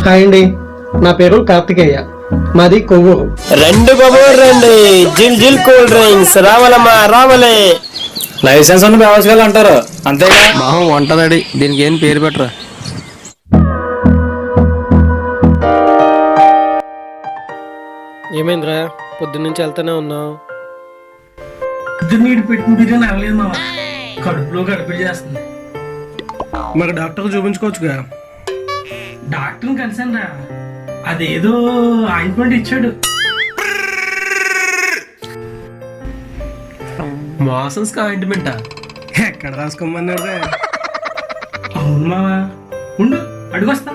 Hi అండి, నా పేరు కార్తికేయ, మాది కొవ్వూరు. రెండు కొవ్వూరు రండి, జిల్ జిల్ కూల్ డ్రింక్స్ రావాలమ్మా రావాలే. లైసెన్స్ ఉన్న వ్యవసాయాలు అంటారు అంతేగా. మొహం వంటదడి, దీనికి ఏం పేరు పెట్టరా? ఏమైందిరా, పొద్దున్నుంచి వెళ్తానే ఉన్నావు? నీటి పెట్టిన బిర్యానీ అవ్వలేదు మా కడుపులో గడిపి చేస్తుంది. మరి డాక్టర్ చూపించుకోవచ్చుగా. డాక్టర్ని కలిసాను రా, అదేదో ఆయింట్మెంట్ ఇచ్చాడు. మోసన్స్ ఆయింట్మెంటా? ఎక్కడ రాసుకోమన్నారా? అవును మావా, ఉండు అడుగొస్తా.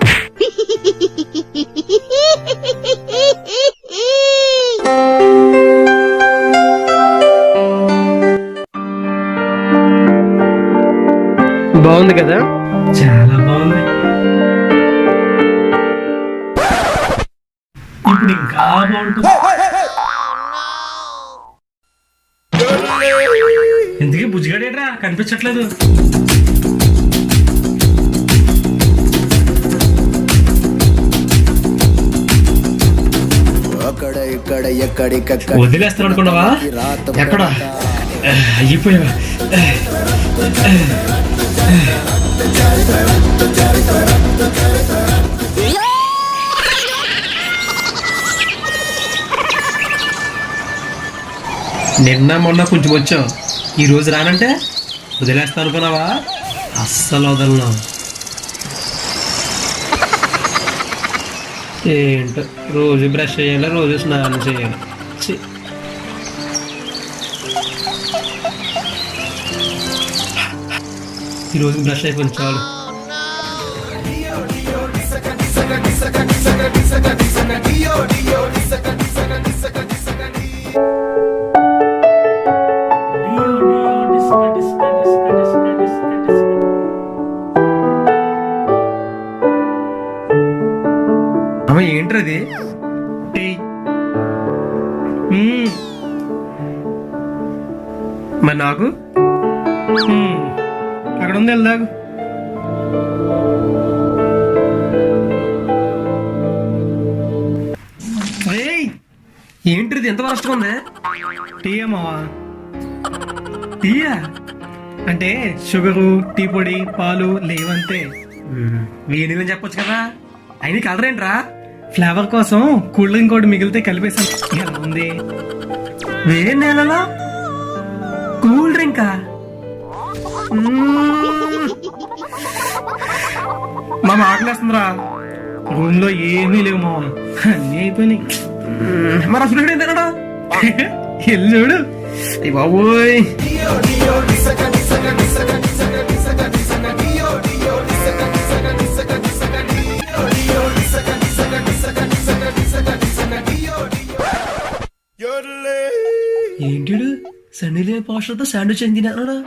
బాగుంది కదా? చాలా బాగుంది. ఇప్పుడు ఇంకా బాగుంటుంది. ఎందుకే బుజ్జిగాడేట్రా కనిపించట్లేదు? వదిలేస్తాను అనుకున్నావా? ఎక్కడ అయిపోయావా? నిన్న మొన్న కొంచెం వచ్చావు, ఈ రోజు రానంటే వదిలేస్తా అనుకున్నావా? అస్సలు వదలను. ఏంటో రోజు బ్రష్ చేయాలి, రోజు స్నానం చేయాలి. ఈరోజు బ్రష్ అయిపోయింది చాలు. అమ్మ ఏంట్రది? మరి నాకు అక్కడ ఉంది, వెళ్దాగు. ఏంటిది ఎంత వరస్ట్గా ఉంది? టీ అమ్మవా? టీయా? అంటే షుగరు, టీ పొడి, పాలు లేవంతే. వేణిలని చెప్పొచ్చు కదా, అయినా కలర్ ఏంట్రా? ఫ్లేవర్ కోసం కూల్ డ్రింక్ కూడా మిగిలితే కలిపేసాను. ఎలా ఉంది? వేడి నెలలో కూల్ డ్రింకా? మా ఆకలేస్తుందిరా. రూమ్ లో ఏమీ లేవు మావా, అన్నీ అయిపోయినాయి. మరి అసలు ఏంటి తినడా? వెళ్ళి చూడు. అయ్య బాబోయ్, ఏంటి సన్నీలే పోస్టర్తో శాండ్విచ్ ఏం తిన్నారా?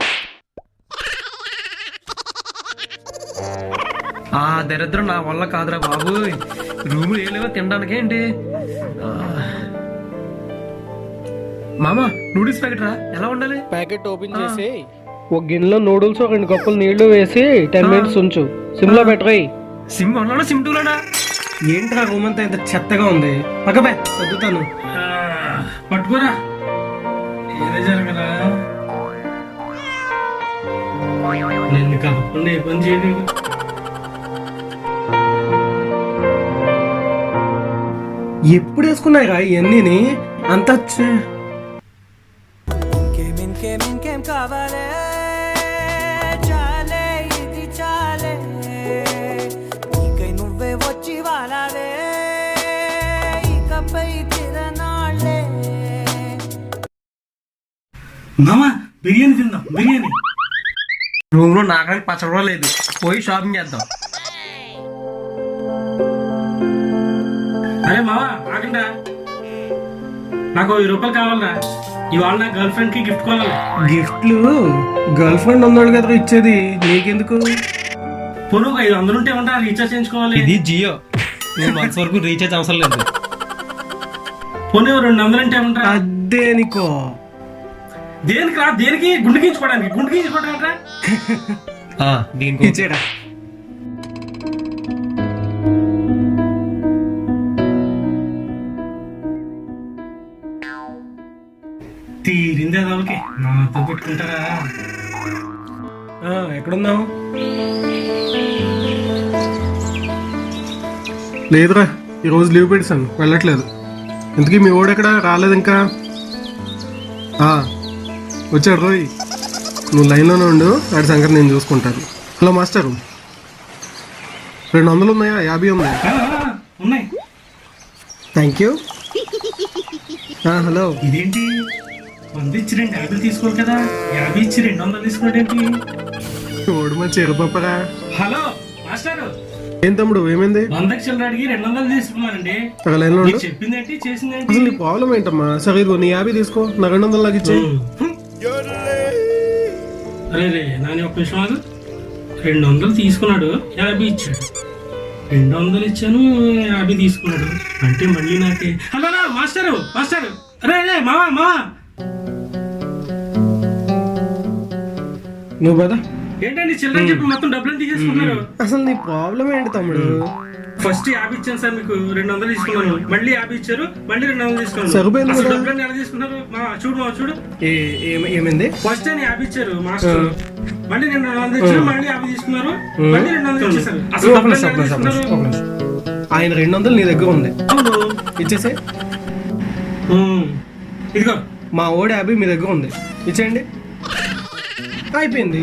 ఆ దరిద్రం నా వల్ల కాదురా బాబు, రూములు ఏలేవో తినడానికి ఏంటి. మామా నూడిల్స్ ప్యాకెట్ రా, ఎలా ఉండాలి? ప్యాకెట్ ఓపెన్ చేసి ఒక గిన్నెలో నూడిల్స్ 2 కప్పులు నీళ్లు వేసి 10 మినిట్స్ ఉంచు, సిమ్ లో పెట్టరాయి. SIM వన్లోనా SIM టూలోనా? ఏంట్రా రూమ్ అంతా ఇంత చెత్తగా ఉంది? పక్కపై చదువుతాను. పట్టుకోరా, ఏదో జరగరా. నిన్ను కాకుండా ఏ పని చేయలేదు. ఎప్పుడు వేసుకున్నాయిరా ఇవన్నీ? అంత ఇంకేం కావాలే, చాలే ఇది చాలే, ఇకై నువ్వే వచ్చి వాలావే, ఇకపై తిరనాళ్ళే. మామా బిర్యానీ తిందాం, బిర్యానీ. రూమ్ లో నాకడానికి పచ్చడి కూడా లేదు, పోయి షాపింగ్ చేద్దాం. అరే మావా ఆగండా, నాకు 1000 రూపాయలు కావాలరా. ఇవాళ నా గర్ల్ ఫ్రెండ్ కి గిఫ్ట్ కొనాలి. గిఫ్ట్లు గర్ల్ ఫ్రెండ్ ఉన్నాడు కదా ఇచ్చేది, నీకెందుకు? పొరుగు 500 ఉంటే ఉంటా, రీఛార్జ్ చేయించుకోవాలి. ఇది జియో, నేను మంత్స్ వరకు రీఛార్జ్ అవసరం లేదు. పోనీ 200 అంటే ఉంటా. అదేనికో దేనికి రా? దేనికి? గుండు గీయించుకోవడానికి. గుండు గీయించుకోవడానికి దీనికి ఇచ్చేరా. ఉంటారా? ఎక్కడున్నావు? లేదురా, ఈరోజు లీవ్ పెట్టాను, వెళ్ళట్లేదు. ఇంతకీ మీ ఓడు ఎక్కడ రాలేదు ఇంకా? వచ్చాడు రోయ్. నువ్వు లైన్లోనే ఉండు, వాడి సంగతి నేను చూసుకుంటాను. హలో మాస్టరు, 200 ఉన్నాయా? 50 ఉన్నాయా? ఉన్నాయి. Thank you. హలో. ఇదేంటి 100 ఇచ్చి 2 50 తీసుకోవాలి కదా, 50 ఇచ్చి 200 తీసుకోవడేంటి? ఓడు మంచి ఎరుపప్పరా. హలో మాస్టారు. ఏం తమ్ముడు, ఏమైంది? 100 చిల్లర అడిగి 200 తీసుకున్నానండి. లైన్లో చెప్పిందేంటి చేసిందేంటి? అసలు నీ ప్రాబ్లం ఏంటమ్మా? సరే ఇదిగో నీ 50 తీసుకో, నా 200 లాగా ఇచ్చే. అరే రే నాని, ఒక్క నిమిషం ఆగు. 200 తీసుకున్నాడు, 50 ఇచ్చాడు. 200 ఇచ్చాను, 50 తీసుకున్నాడు అంటే మళ్ళీ నాకే. Hello master, master. అరే రే మావా. నువ్వు కదా ఏంటండి చిల్లర చెప్పి మొత్తం డబ్బులు తీసేసుకున్నారు? అసలు నీ ప్రాబ్లం ఏంటి తమ్ముడు? ఫస్ట్ 50 ఇచ్చాను సార్, మీకు 200 తీసుకున్నాను, మళ్ళీ 50 ఇచ్చారు, మళ్ళీ 200 తీసుకున్నాను. డబ్బులు ఎలా తీసుకున్నారు? చూడు ఏమైంది? ఫస్ట్ ఆయన 50 ఇచ్చారు మాస్టర్, మళ్ళీ 200 ఇచ్చారు, మళ్ళీ 50 తీసుకున్నారు, మళ్ళీ 200 ఇచ్చేసారు. ఆయన 200 నీ దగ్గర ఉంది, ఇచ్చేసే. ఇదిగో మా ఓడి 50 మీ దగ్గర ఉంది, ఇచ్చేయండి. అయిపోయింది.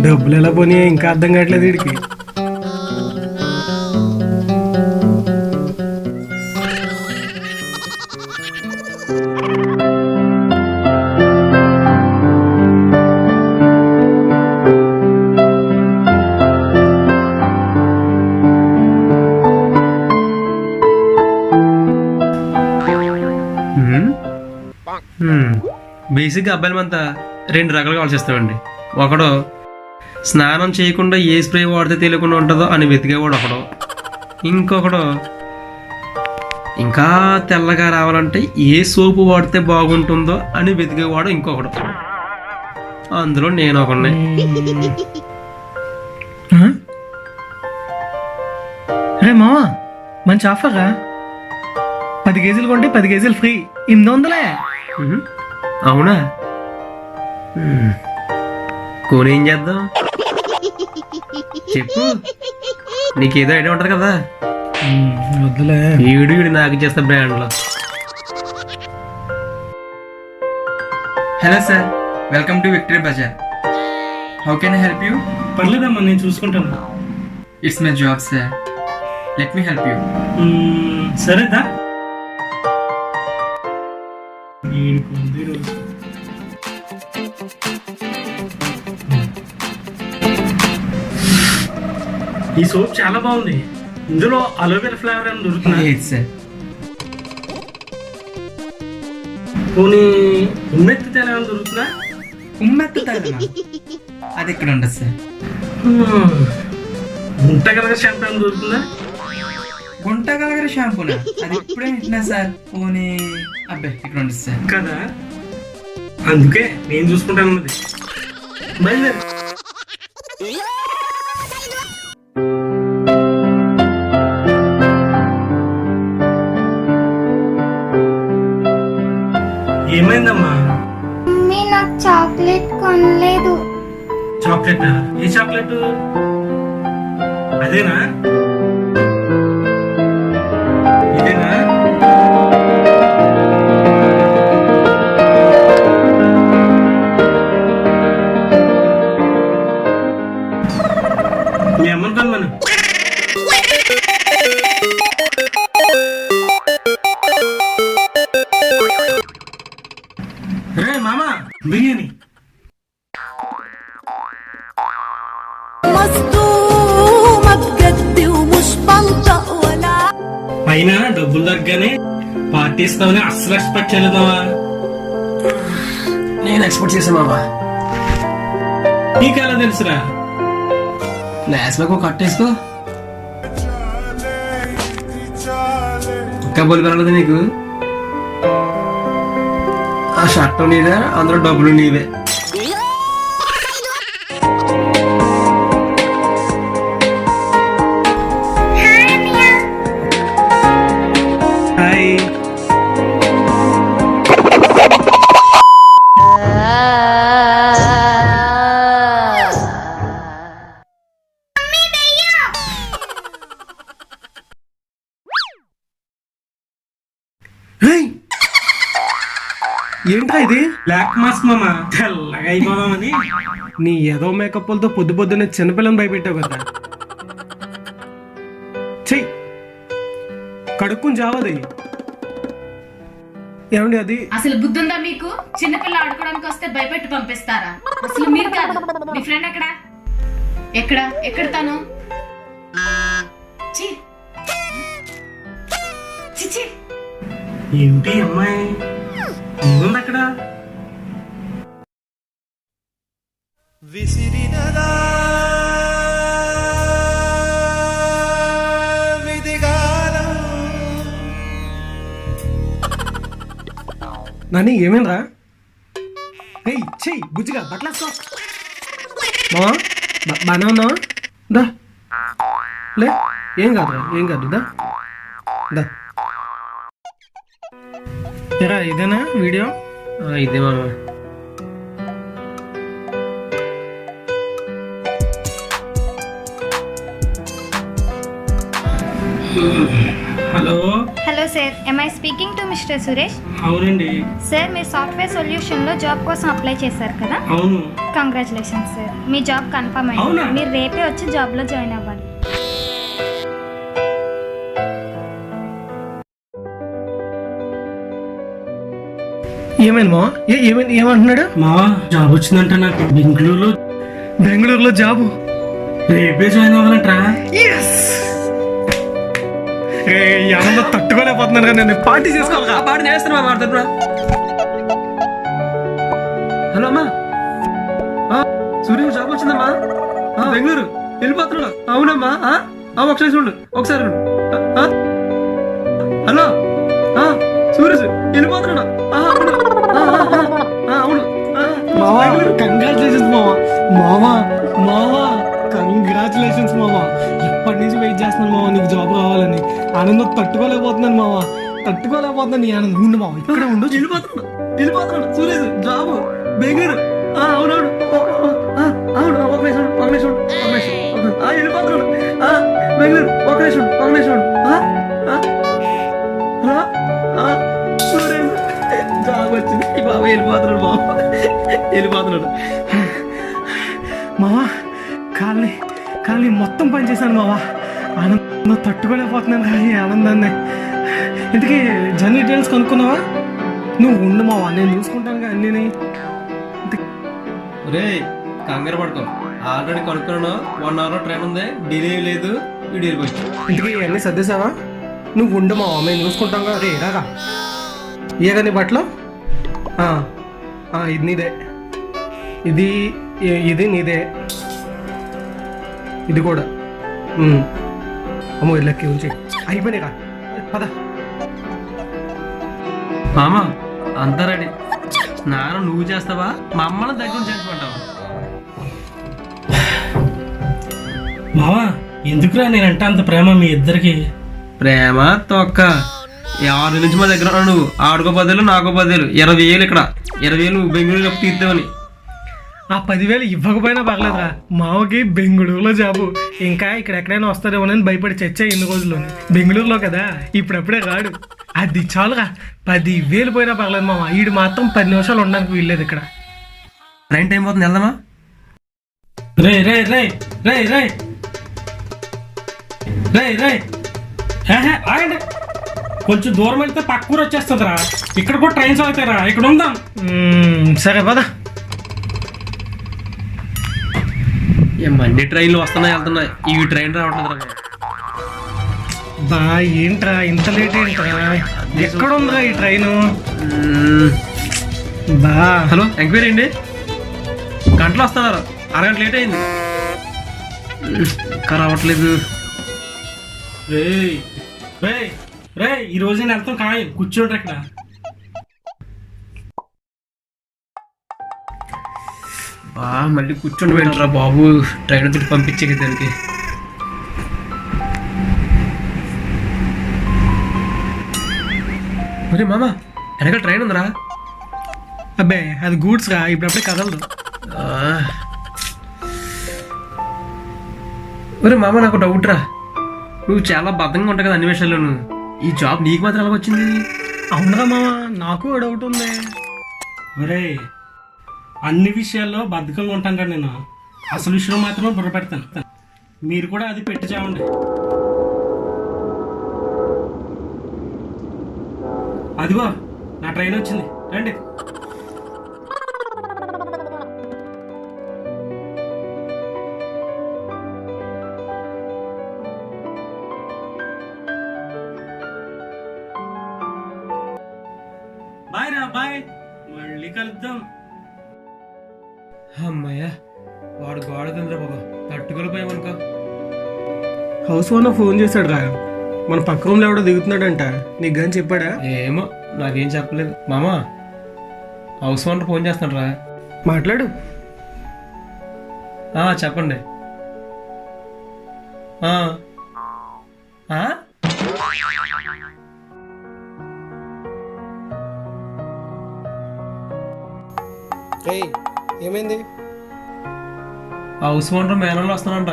డబ్బులు ఎలా పోనీ ఇంకా అర్థం కావట్లేదు వీడికి. బేసిక్గా అబ్బాయిలమంతా 2 రకాలుగా ఆలోచిస్తామండి. ఒకడు స్నానం చేయకుండా ఏ స్ప్రే వాడితే తెలియకుండా ఉంటుందో అని వెతికేవాడు ఒకడు. ఇంకొకడు ఇంకా తెల్లగా రావాలంటే ఏ సోపు వాడితే బాగుంటుందో అని వెతికేవాడు ఇంకొకడు. అందులో నేను ఒకడిని. అరే మావా, మంచి ఆఫరా. 10 కేజీలు కొంటే 10 కేజీలు ఫ్రీ, 800. అవునా? కొని ఏం చేద్దాం చెప్పు, నీకేదో ఐడియా ఉంటది కదా. వద్దులే, వీడు నాకు చేస్తా బ్రాండ్లో. Hello sir, welcome to Victory Bazaar. How can I help you? పర్లేదమ్మా, నేను చూసుకుంటాను. It's my job sir, let me help you. సరేదా? ఈ సోప్ చాలా బాగుంది, ఇందులో అలోవెరా ఫ్లేవర్ అని దొరుకుతుంది. సార్ పోనీ ఉమ్మెత్తి తేల ఏమైనా దొరుకుతుందా? ఉమ్మెత్త తేలనా? అది ఎక్కడ ఉండదు సార్. గుంటగలగ షాంపూ ఏమైనా దొరుకుతుందా? గుంటగలగర షాంపూనా? అది ఇప్పుడే వింటున్నా సార్. పోనీ అబ్బాయి ఇక్కడ ఉండదు సార్. కదా, అందుకే నేను చూసుకుంటాను అన్నది. బయలుదేరు. ఏమైందమ్మా? మమ్మీ నాకు చాక్లెట్ కొనలేదు. చాక్లెట్? ఏ చాక్లెట్? అదేనా? ఇదేనా? మీ అమ్మని కనుమను. రే మామా, బిర్యానీ. అయినా డబ్బులు తగ్గగానే పార్టీ ఇస్తామని అస్సలు ఎక్స్పెక్ట్ చేయలేదావా? నేను ఎక్స్పెక్ట్ చేశాను మామా. నీకెలా తెలుసురా? లాస్ట్ లో కట్టేసుకో. ఇంకా బోలు కలగదు నీకు? ఆ షర్ట్ నీదే, అందులో డబ్బులు నీవే. హాయ్. ఏంట్రా ఇది? బ్లాక్ మాస్క్ మామ, తెల్లగా అయిపోదామని. నీ ఏదో మేకప్లతో పొద్దు పొద్దున్నే చిన్నపిల్లని భయపెట్టావు కదా. చెయ్యి కడుక్కుని జావది. ఏమండి అది? అసలు బుద్ధుందా మీకు? చిన్నపిల్ల ఆడుకోవడానికి వస్తే భయపెట్టి పంపిస్తారా? అసలు మీరు కాదు, మీ ఫ్రెండ్ ఎక్కడ ఎక్కడ ఎక్కడ తను? ఛీ! ఛీ, ఛీ! ఏంటి అమ్మాయి ఏముంది అక్కడ? విసిరినదా నాని ఏమేంరా? ఏయ్ చెయ్యి బుజ్జిగా బట్టలేసుకో. మావా బాగా ఉన్నావా? దా లే, ఏం కాదురా, ఏం కాదు. దా దా. ఏరా ఇదేనా వీడియో? ఇదే మామ. Hello hello sir, am I speaking to mister Suresh? అవునండి. సార్ మీరు సాఫ్ట్వేర్ సొల్యూషన్లో జాబ్ కోసం అప్లై చేశారు కదా? అవును. కంగ్రాచులేషన్స్ సార్, మీ జాబ్ కన్ఫర్మ్ అయింది. అవునా? మీరు రేపే వచ్చి జాబ్లో జాయిన్ అవ్వాలి. ఏమైంది మా? ఏమైంది? ఏమంటున్నాడు మా? జాబ్ వచ్చిందంట నాకు బెంగళూరులో జాబు. రేపే జాయిన్ అవ్వాలంటరా? ఆనందం తట్టుకోలేకపోతున్నాను కదా, నేను పార్టీ చేసుకోవాలి. పార్టీ చేస్తున్నా మాట్లాడుతున్నా. హలో అమ్మా, సూర్యుడు జాబ్ వచ్చిందమ్మా, బెంగళూరు వెళ్ళిపోతున్నాడు. అవునమ్మా, ఒకసారి చూడు, ఒకసారి చూడు. హలో సూర్యుడు వెళ్ళిపోతున్నాడు. అవును మావా, కంగ్రాచులేషన్స్ మావా. మావా మావా కంగ్రాచులేషన్స్ మావా. ఎప్పటి నుంచి వెయిట్ చేస్తున్నాను మావా నీకు జాబ్ కావాలని. ఆనందం తట్టుకోలేకపోతున్నాను మావా, తట్టుకోలేకపోతున్నాను. నీ ఆనందం ఉండు మావా, ఇక్కడే ఉండు. వెళ్ళిపోతున్నాడు సూర్యుడు జాబ్ బెంగళూరు. అవునవును అవును, ఒక నిమిషం వెళ్ళిపోతున్నాడు బెంగళూరు. ఒక నిమిషం. హలో సూర్యుడు జాబ్ వచ్చింది. ఈ బాబా వెళ్ళిపోతున్నాడు, బాబా వెళ్ళిపోతున్నాడు. మావా కాళ్ళని మొత్తం పని చేశాను మావా. ఆనందం తట్టుకోలేకపోతున్నాను ఈ ఆనందాన్ని. ఇంతకీ జర్నీ డీటెయిల్స్ కనుక్కున్నావా? నువ్వు ఉండు మావా, నేను చూసుకుంటాను అన్నీ. రే కంగారు పడుకో, ఆల్రెడీ కనుక్కున్నాను. 1 hour ట్రైన్ ఉంది, డిలే లేదు. వీడియో వెళ్ళిపోయి. ఇంతకీ అన్నీ సర్దేశావా? నువ్వు ఉండు మావా, మేము చూసుకుంటాం కదా. రే రాగా ఏ కానీ బట్టలు? ఇది నీదే, ఇది నీదే, ఇది కూడా. అమ్మో ఇళ్ళకి ఉంచి అయిపోయినాయి రా, పద. మామ అంతా రెడీ. స్నానం నువ్వు చేస్తావా, మా అమ్మని దగ్గర చేసుకుంటావా? మావా ఎందుకురా నేనంటే అంత ప్రేమ మీ ఇద్దరికి? ప్రేమ తొక్క. 6 నుంచి మా దగ్గర ఉన్నావు నువ్వు. ఆడుకో బదులు నాకు బదులు 20,000 ఇక్కడ, 20,000 నువ్వు బెంగళూరు తీర్తావని. ఆ 10,000 ఇవ్వకపోయినా పర్లేదురా, మావకి బెంగళూరులో జాబు. ఇంకా ఇక్కడ ఎక్కడైనా వస్తారేమోనని భయపడి చచ్చా ఎన్ని రోజుల్లోని. బెంగళూరులో కదా, ఇప్పుడప్పుడే రాడు. అది చాలుగా, 10,000 పోయినా పర్లేదు మామ. వీడు మాత్రం 10 నిమిషాలు ఉండడానికి వీల్లేదు ఇక్కడ. ట్రైన్ టైం పోతుంది, వెళ్దామా? రే రే రే రే రే రే రే ఆగండి. కొంచెం దూరం వెళ్తే పక్క ఊరు వచ్చేస్తుందిరా. ఇక్కడ కూడా ట్రైన్స్ అవుతారా? ఇక్కడ ఉందాం. సరే పద. మన్ని ట్రైన్లు వస్తున్నాయి వెళ్తున్నాయి, ఈ ట్రైన్ రావట్లేదు. బా ఏంట్రా ఇంత లేట్ ఏంట్రా? ఎక్కడ ఉందిరా ఈ ట్రైను? బా హలో ఎంక్వైరీ అండి, గంటలు వస్తున్నారు, అరగంట లేట్ అయింది, ఇంకా రావట్లేదు. ఈ రోజు నేను వెళ్తాం ఖాయం, కూర్చోండి ఇక్కడ. మళ్ళీ కూర్చోండి వెళ్ళరా బాబు, ట్రైన్ తిట్టి పంపించే దానికి. మరి మామ వెనకాల ట్రైన్ ఉందిరా. అబ్బే అది గూడ్స్ రా, ఇప్పుడప్పుడే కదలదు. ఒరే మామ నాకు డౌట్ రా, నువ్వు చాలా బద్ధంగా ఉంటావు కదా అన్ని విషయాల్లోనూ, ఈ జాబ్ నీకు మాత్రం ఎలా వచ్చింది? అవునరా మామ, నాకు డౌట్ ఉంది. ఒరే అన్ని విషయాల్లో బద్ధకంగా ఉంటాను కదా నేను, అసలు విషయం మాత్రమే బుర్ర పెడతాను. మీరు కూడా అది పెట్టి చావండి. అదిగో నా ట్రైన్ వచ్చింది, రండి. బాయ్ రా బాయ్, మళ్ళీ కలుద్దాం. అమ్మయ్యా, వాడు గోడ తిందిరా బాబా, తట్టుకోలేకపోయామనుకో. హౌస్ ఓనర్ ఫోన్ చేశాడు రా, మన పక్క రూమ్లో ఎవడో దిగుతున్నాడంట. నీకు కానీ చెప్పాడా? ఏమో నాకేం చెప్పలేదు. మామా, హౌస్ ఓనర్ ఫోన్ చేస్తాడు రా. మాట్లాడు. చెప్పండి. ఏమైంది? హౌస్ ఓనర్ మేనల్లో వస్తానంట,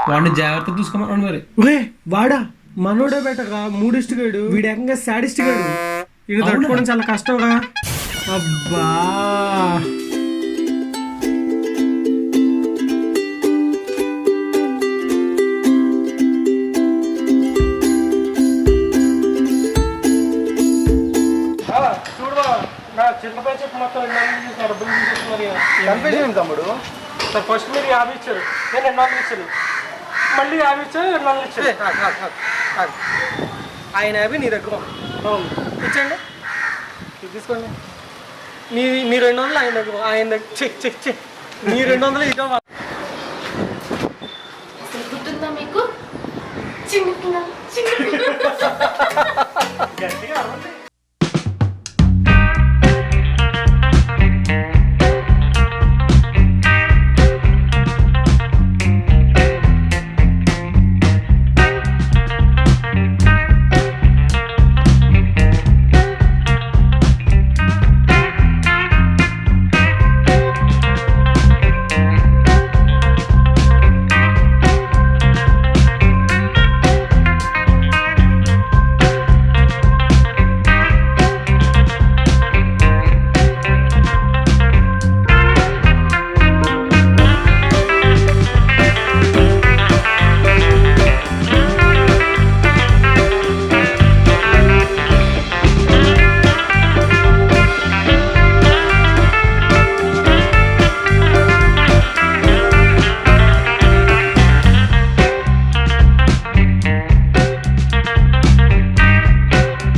వాడిని జాగ్రత్త చూసుకోమన్నాడు. మరి ఒరే వాడా మనోడే బెటర్ రా, మూడిస్ట్ గాడు. వీడు ఏకంగా సాడిస్ట్ గాడు. వీడు తట్టుకోవడం చాలా కష్టం రా. అబ్బా చిన్నపై చెప్పు మొత్తం తమ్ముడు. సార్ ఫస్ట్ మీరు 50 ఇచ్చారు, నేను 200 ఇచ్చాను, మళ్ళీ 50 ఇచ్చారు, 200 ఇచ్చారు. ఆయన 50 నీ దగ్గర ఇచ్చండి, తీసుకోండి. మీ 200 ఆయన దగ్గర, ఆయన దగ్గర మీ 200 ఇదో. గుర్తుందా మీకు? చిన్న గట్టిగా అరవండి.